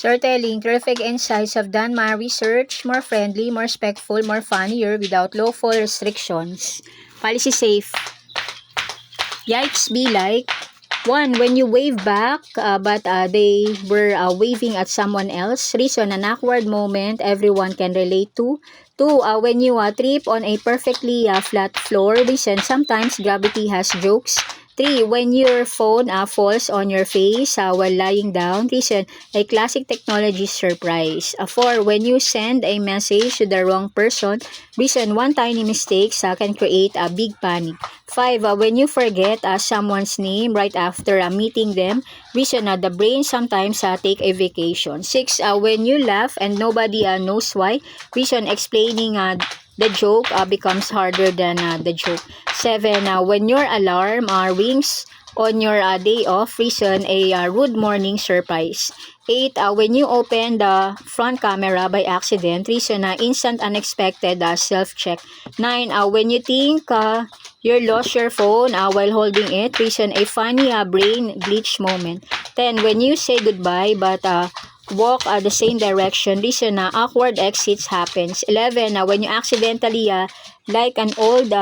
Storytelling, terrific insights have done my research, more friendly, more respectful, more funnier, without lawful restrictions. Policy safe. Yikes be like, 1. When you wave back, but they were waving at someone else. Reason, an awkward moment everyone can relate to. 2. When you trip on a perfectly flat floor. Reason, sometimes gravity has jokes. 3. When your phone falls on your face while lying down. Reason, a classic technology surprise. 4. When you send a message to the wrong person. Reason, one tiny mistake can create a big panic. 5. When you forget someone's name right after meeting them. Reason, the brain sometimes take a vacation. 6. When you laugh and nobody knows why. Reason, explaining the joke becomes harder than the joke. 7. When your alarm rings on your day off. Reason, a rude morning surprise. 8. When you open the front camera by accident. Reason, instant unexpected self-check. 9. When you think you lost your phone while holding it. Reason, a funny brain glitch moment. 10. When you say goodbye but walk the same direction. Reason, awkward exits happens. 11. When you accidentally like an old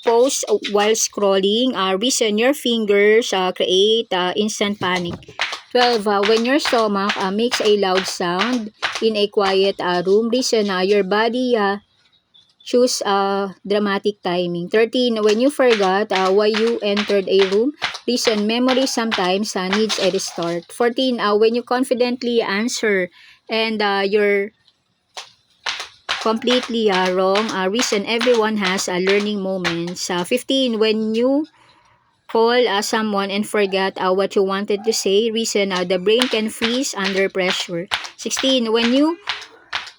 post while scrolling. Reason, your fingers create instant panic. 12. When your stomach makes a loud sound in a quiet room. Reason, your body choose dramatic timing. 13. When you forgot why you entered a room. Reason, memory sometimes needs a restart. 14. When you confidently answer and you're completely wrong. Reason, everyone has learning moments. 15. When you call someone and forget what you wanted to say. Reason, the brain can freeze under pressure. 16. When you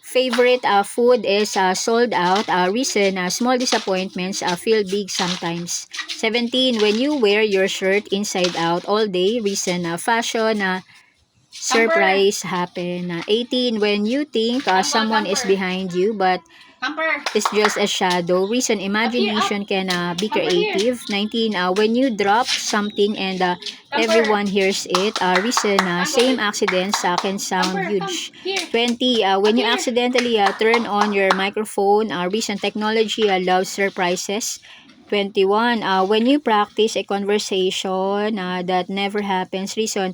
favorite food is sold out. Reason, small disappointments feel big sometimes. 17. When you wear your shirt inside out all day. Reason, fashion surprise happen. 18. When you think someone is behind you but it's just a shadow. Reason, imagination can be creative. 19. When you drop something and everyone hears it. Reason, same accidents can sound huge. 20. When you accidentally turn on your microphone. Reason, technology loves surprises. 21. When you practice a conversation that never happens. Reason,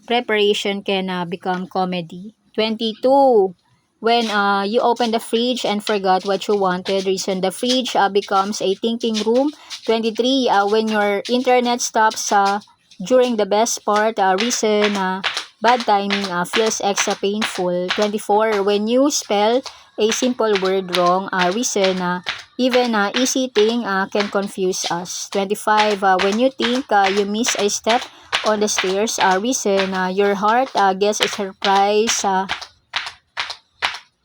preparation can become comedy. 22. When you open the fridge and forgot what you wanted. Reason, the fridge becomes a thinking room. 23. When your internet stops during the best part. Reason, bad timing feels extra painful. 24. When you spell a simple word wrong. Reason, even easy thing can confuse us. 25. When you think you miss a step on the stairs. Reason, your heart gets a surprise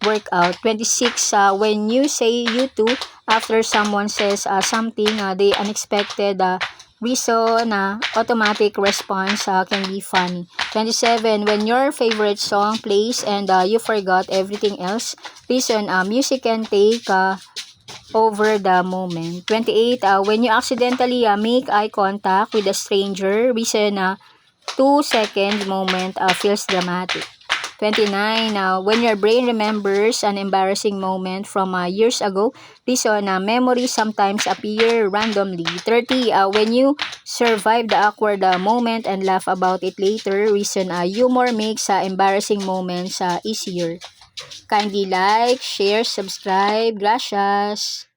workout. 26. When you say you too after someone says something they unexpected. Reason, automatic response can be funny. 27. When your favorite song plays and you forgot everything else. Reason, music can take over the moment. 28. When you accidentally make eye contact with a stranger. Reason, 2 second moment feels dramatic. 29. When your brain remembers an embarrassing moment from years ago. Reason, memories sometimes appear randomly. 30. When you survive the awkward moment and laugh about it later. Reason, humor makes embarrassing moments easier. Kindly like, share, subscribe. Gracias!